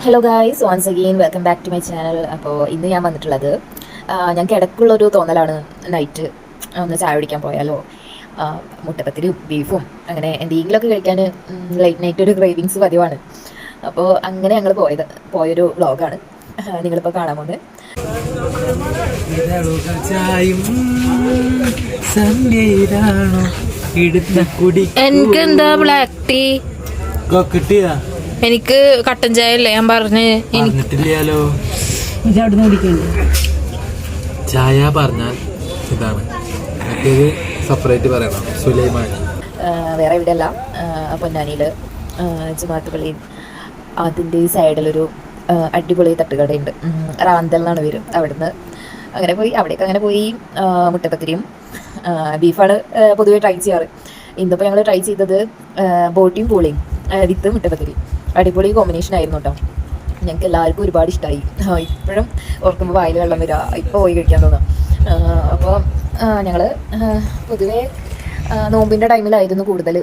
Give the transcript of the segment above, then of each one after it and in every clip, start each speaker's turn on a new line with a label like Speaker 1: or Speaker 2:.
Speaker 1: Hello guys, once again welcome back to my channel. അപ്പോൾ ഇന്ന് ഞാൻ വന്നിട്ടുള്ളത് ഞങ്ങൾക്ക് ഇടയ്ക്കുള്ളൊരു തോന്നലാണ് നൈറ്റ് ഒന്ന് ചായ കുടിക്കാൻ പോയാലോ, മുട്ടപ്പത്തിരിയും ബീഫും അങ്ങനെ എന്തെങ്കിലുമൊക്കെ കഴിക്കാൻ ലൈറ്റ് നൈറ്റ് ഒരു ക്രേവിങ്സ് പതിവാണ്. അപ്പോൾ അങ്ങനെ ഞങ്ങൾ പോയൊരു വ്ളോഗാണ് നിങ്ങളിപ്പോൾ കാണാൻ പോകുന്നത്.
Speaker 2: എനിക്കെന്താ ബ്ലാക്ക് ടീ?
Speaker 3: കിട്ടിയാ
Speaker 2: എനിക്ക് കട്ടൻ ചായ അല്ലേ ഞാൻ പറഞ്ഞ്.
Speaker 3: പറഞ്ഞിട്ടില്ലല്ലോ. ചായ പറഞ്ഞാൽ ഇതാണ്, മറ്റേത് സെപ്പറേറ്റ് പറയണം. സുലൈമാനി
Speaker 1: വേറെ എവിടെയല്ല, പൊന്നാനിയിൽ ജുമാഅത്ത് പള്ളിയിൽ അതിൻ്റെ സൈഡിലൊരു അടിപൊളി തട്ടുകടയുണ്ട്. റാന്തൽ എന്നാണ് പേര്. അവിടുന്ന് അവിടേക്ക് പോയി മുട്ടപ്പത്തിരിയും ബീഫാണ് പൊതുവെ ട്രൈ ചെയ്യാറ്. ഇന്നിപ്പോൾ ഞങ്ങൾ ട്രൈ ചെയ്തത് ബോട്ടിയും പൂളിയും വിത്ത് മുട്ടപ്പത്തിരി. അടിപൊളി കോമ്പിനേഷൻ ആയിരുന്നു കേട്ടോ. ഞങ്ങൾക്ക് എല്ലാവർക്കും ഒരുപാട് ഇഷ്ടമായി. ഇപ്പോഴും ഓർക്കുമ്പോൾ വായിൽ വെള്ളം വരിക, ഇപ്പോൾ പോയി കഴിക്കാൻ തോന്നാം. അപ്പോൾ ഞങ്ങൾ പൊതുവേ നോമ്പിൻ്റെ ടൈമിലായിരുന്നു കൂടുതൽ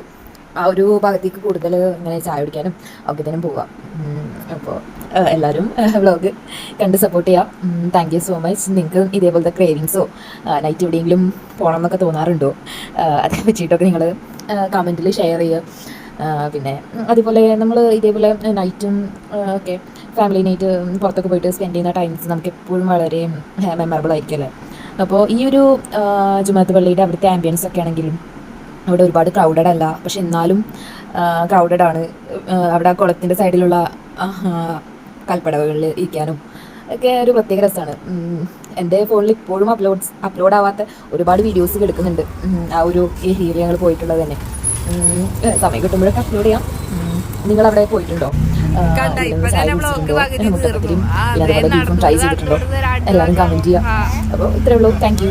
Speaker 1: ആ ഒരു ഭാഗത്തേക്ക് കൂടുതൽ ഇങ്ങനെ ചായ കുടിക്കാനും ഒക്കത്തിനും പോവാം. അപ്പോൾ എല്ലാവരും വ്ളോഗ് കണ്ട് സപ്പോർട്ട് ചെയ്യാം. Thank you so much. നിങ്ങൾക്ക് ഇതേപോലത്തെ ക്രേവിങ്സോ നൈറ്റ് എവിടെയെങ്കിലും പോകണം എന്നൊക്കെ തോന്നാറുണ്ടോ? അതിനെ പറ്റിയിട്ടൊക്കെ നിങ്ങൾ കമൻറ്റിൽ ഷെയർ ചെയ്യുക. പിന്നെ അതുപോലെ നമ്മൾ ഇതേപോലെ നൈറ്റും ഒക്കെ ഫാമിലി നൈറ്റ് പുറത്തൊക്കെ പോയിട്ട് സ്പെൻഡ് ചെയ്യുന്ന ടൈംസ് നമുക്ക് എപ്പോഴും വളരെ മെമ്മറബിൾ ആയിരിക്കുമല്ലേ. അപ്പോൾ ഈ ഒരു ജുമാഅത്ത് പള്ളിയുടെ അവിടുത്തെ ആംബിയൻസ് ഒക്കെ ആണെങ്കിലും അവിടെ ഒരുപാട് ക്രൗഡഡ് അല്ല, പക്ഷെ എന്നാലും ക്രൗഡഡ് ആണ്. അവിടെ ആ കുളത്തിൻ്റെ സൈഡിലുള്ള കൽപ്പടവുകളിൽ ഇരിക്കാനും ഒക്കെ ഒരു പ്രത്യേക രസമാണ്. എൻ്റെ ഫോണിൽ ഇപ്പോഴും അപ്ലോഡ് ആവാത്ത ഒരുപാട് വീഡിയോസ് എടുക്കുന്നുണ്ട് ആ ഒരു ഏരിയയിൽ ഞങ്ങൾ പോയിട്ടുള്ളത് തന്നെ. സമയം കിട്ടുമ്പോഴൊക്കെ അപ്ലോഡ് ചെയ്യാം. നിങ്ങൾ അവിടെ പോയിട്ടുണ്ടോ? മുട്ടപ്പത്തിരിയും പിന്നെ അതുപോലെ ബീഫും ട്രൈ ചെയ്തിട്ടുണ്ടോ? എല്ലാവരും കമൻറ്റ് ചെയ്യാം. അപ്പോൾ ഇത്രയേ ഉള്ളൂ. Thank you.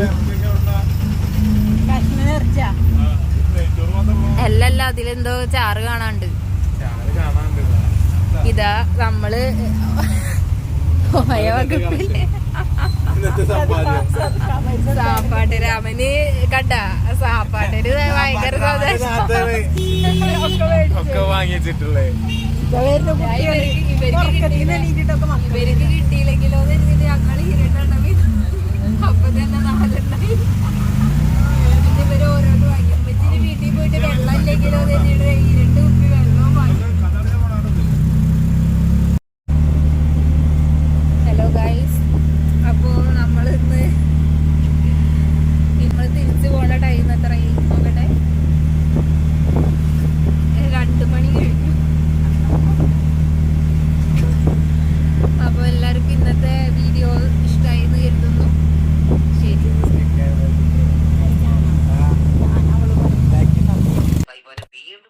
Speaker 2: അല്ലല്ല, അതിലെന്തോ ചാറ് കാണാണ്ട്. ഇതാ നമ്മള് സാപ്പാട്ട് രാമന് കണ്ട സാപ്പാട്ടര് ഭയങ്കര ഇവർക്ക് കിട്ടിയില്ലെങ്കിലോ ഞങ്ങൾ ഇരുട്ടുണ്ടെങ്കിൽ അപ്പൊ തന്നെ നാലുണ്ടായി. ഇവര് ഓരോന്ന് വാങ്ങി വീട്ടിൽ പോയിട്ട് വെള്ളം ഇല്ലെങ്കിലോ തന്നെ ഇരുട്ട് കുപ്പി വെള്ളവും വാങ്ങി. ഹലോ ഗൈസ്, അപ്പോൾ നമ്മൾ തിരിച്ചു പോണ ടൈം എത്രയായി നോക്കട്ടെ. 2 മണി കഴിഞ്ഞു. അപ്പോൾ എല്ലാവർക്കും ഇന്നത്തെ വീഡിയോ ഇഷ്ടമായി എന്ന് കരുതുന്നു. ശരി.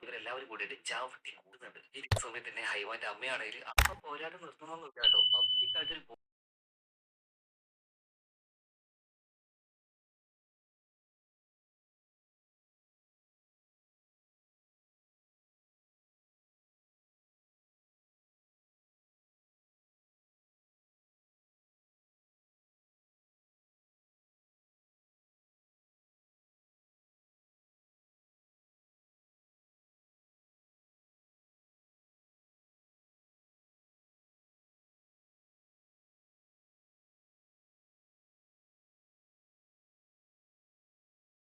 Speaker 4: ഇവരെല്ലാവരും കൂടിയിട്ട് ചാവട്ടി കൂടുന്നുണ്ട്. ഈ സമയത്ത് തന്നെ ഹൈവാന്റെ അമ്മയാണെങ്കിൽ അപ്പൊ പോരാതെ നിർത്തണമെന്ന് കേട്ടോ.